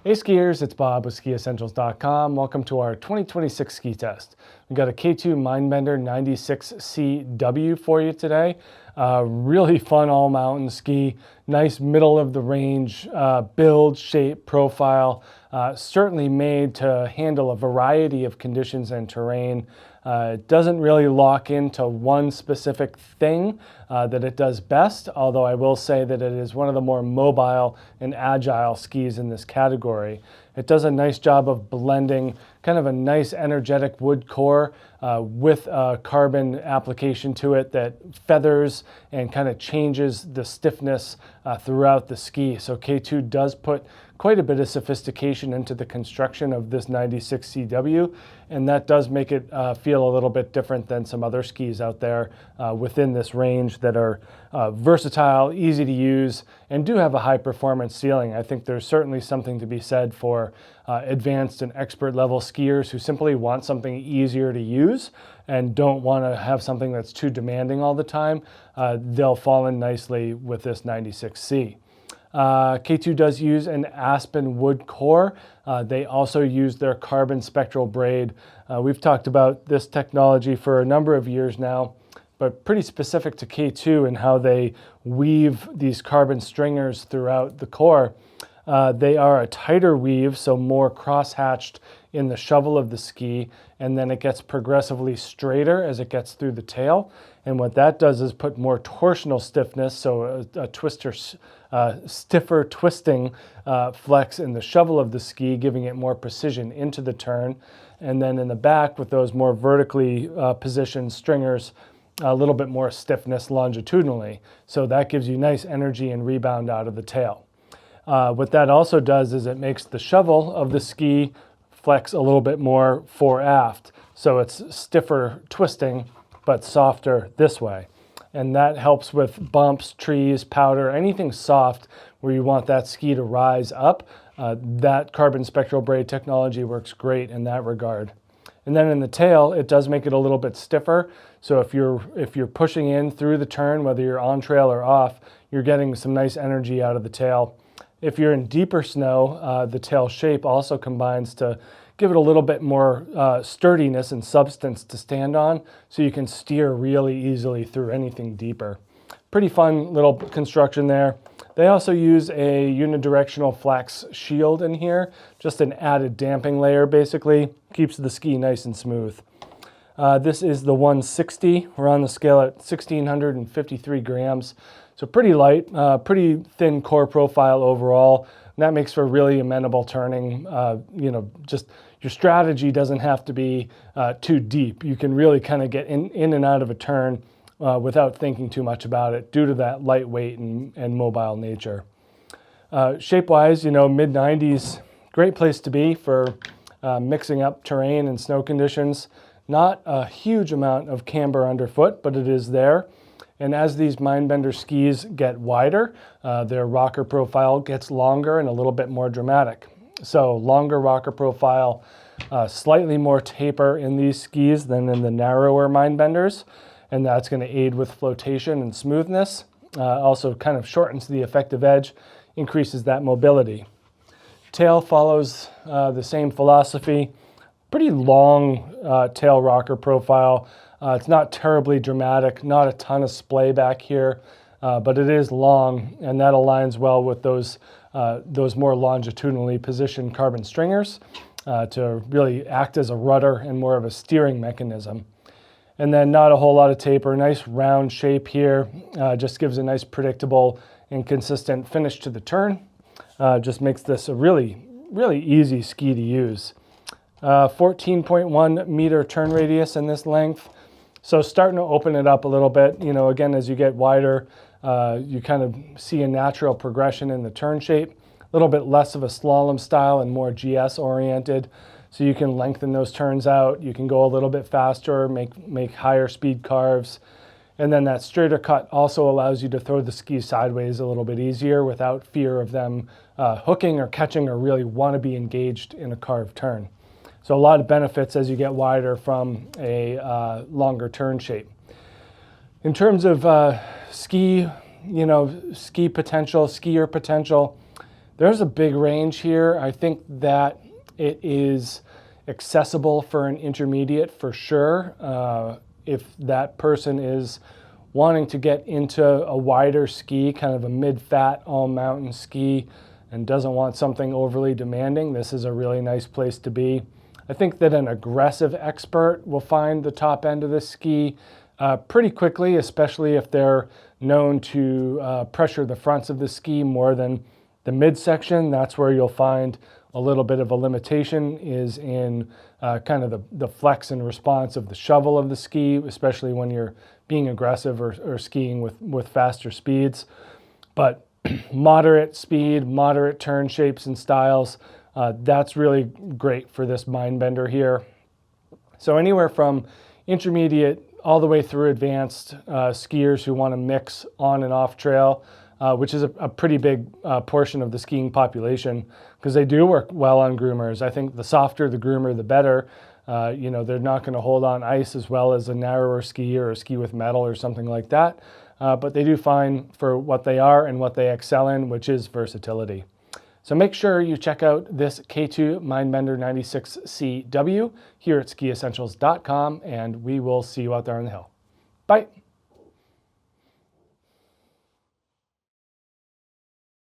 Hey skiers, it's Bob with SkiEssentials.com. Welcome to our 2026 ski test. We've got a K2 Mindbender 96CW for you today. Really fun all-mountain ski, nice middle of the range build, shape, profile. Certainly made to handle a variety of conditions and terrain. It doesn't really lock into one specific thing that it does best, although I will say that it is one of the more mobile and agile skis in this category. It does a nice job of blending kind of a nice energetic wood core with a carbon application to it that feathers and kind of changes the stiffness throughout the ski. So K2 does put quite a bit of sophistication into the construction of this 96CW, and that does make it feel a little bit different than some other skis out there within this range that are versatile, easy to use, and do have a high performance ceiling. I think there's certainly something to be said for advanced and expert level skiers who simply want something easier to use and don't want to have something that's too demanding all the time. They'll fall in nicely with this 96C. K2 does use an aspen wood core. They also use their carbon spectral braid. We've talked about this technology for a number of years now, but pretty specific to K2 and how they weave these carbon stringers throughout the core. They are a tighter weave, so more cross-hatched in the shovel of the ski, and then it gets progressively straighter as it gets through the tail. And what that does is put more torsional stiffness, so a stiffer twisting flex in the shovel of the ski, giving it more precision into the turn. And then in the back, with those more vertically positioned stringers, a little bit more stiffness longitudinally. So that gives you nice energy and rebound out of the tail. What that also does is it makes the shovel of the ski flex a little bit more fore aft. So it's stiffer twisting, but softer this way. And that helps with bumps, trees, powder, anything soft where you want that ski to rise up. That carbon spectral braid technology works great in that regard. And then in the tail, it does make it a little bit stiffer. So if you're pushing in through the turn, whether you're on trail or off, you're getting some nice energy out of the tail. If you're in deeper snow, the tail shape also combines to give it a little bit more sturdiness and substance to stand on, so you can steer really easily through anything deeper. Pretty fun little construction there. They also use a unidirectional flax shield in here, just an added damping layer basically, keeps the ski nice and smooth. This is the 160. We're on the scale at 1,653 grams. So pretty light, pretty thin core profile overall. And that makes for really amenable turning. Just your strategy doesn't have to be too deep. You can really kind of get in and out of a turn without thinking too much about it due to that lightweight and mobile nature. Shape-wise, mid-90s, great place to be for mixing up terrain and snow conditions. Not a huge amount of camber underfoot, but it is there. And as these Mindbender skis get wider, their rocker profile gets longer and a little bit more dramatic. So longer rocker profile, slightly more taper in these skis than in the narrower Mindbenders, and that's going to aid with flotation and smoothness. Also kind of shortens the effective edge, increases that mobility. Tail follows the same philosophy. Pretty long tail rocker profile. It's not terribly dramatic, not a ton of splay back here, but it is long, and that aligns well with those more longitudinally positioned carbon stringers to really act as a rudder and more of a steering mechanism. And then not a whole lot of taper, nice round shape here, just gives a nice predictable and consistent finish to the turn. Just makes this a really, really easy ski to use. 14.1 meter turn radius in this length. So starting to open it up a little bit, again, as you get wider, you kind of see a natural progression in the turn shape, a little bit less of a slalom style and more GS oriented. So you can lengthen those turns out. You can go a little bit faster, make higher speed carves. And then that straighter cut also allows you to throw the skis sideways a little bit easier without fear of them hooking or catching or really want to be engaged in a carved turn. So a lot of benefits as you get wider from a longer turn shape. In terms of ski potential, skier potential, There's a big range here. I think that it is accessible for an intermediate for sure. If that person is wanting to get into a wider ski, kind of a mid-fat all-mountain ski, and doesn't want something overly demanding, this is a really nice place to be. I think that an aggressive expert will find the top end of this ski pretty quickly, especially if they're known to pressure the fronts of the ski more than the midsection. That's where you'll find a little bit of a limitation, is in kind of the flex and response of the shovel of the ski, especially when you're being aggressive or skiing with faster speeds. But moderate speed, moderate turn shapes and styles, that's really great for this Mindbender here. So anywhere from intermediate all the way through advanced skiers who want to mix on and off trail, which is a pretty big portion of the skiing population, because they do work well on groomers. I think the softer the groomer, the better. You know, they're not going to hold on ice as well as a narrower ski or a ski with metal or something like that. But they do fine for what they are and what they excel in, which is versatility. So make sure you check out this K2 Mindbender 96CW here at SkiEssentials.com, and we will see you out there on the hill. Bye.